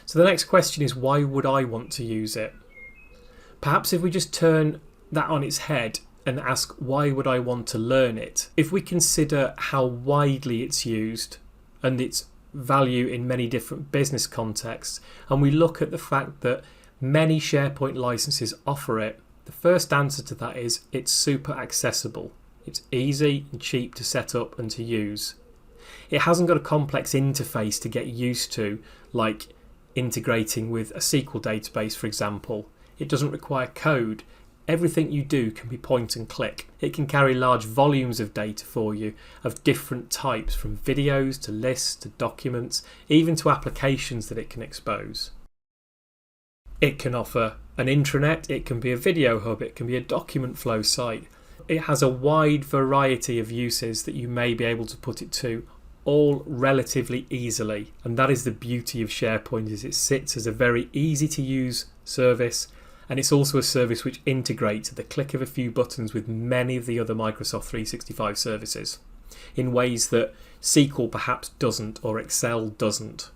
So the next question is, why would I want to use it? Perhaps if we just turn that on its head and ask, why would I want to learn it? If we consider how widely it's used and its value in many different business contexts, and we look at the fact that many SharePoint licenses offer it, the first answer to that is it's super accessible. It's easy and cheap to set up and to use. It hasn't got a complex interface to get used to, like integrating with a SQL database, for example. It doesn't require code. Everything you do can be point and click. It can carry large volumes of data for you of different types, from videos to lists to documents, even to applications that it can expose. It can offer an intranet, it can be a video hub, it can be a document flow site. It has a wide variety of uses that you may be able to put it to, all relatively easily. And that is the beauty of SharePoint, is it sits as a very easy to use service, and it's also a service which integrates at the click of a few buttons with many of the other Microsoft 365 services in ways that SQL perhaps doesn't, or Excel doesn't.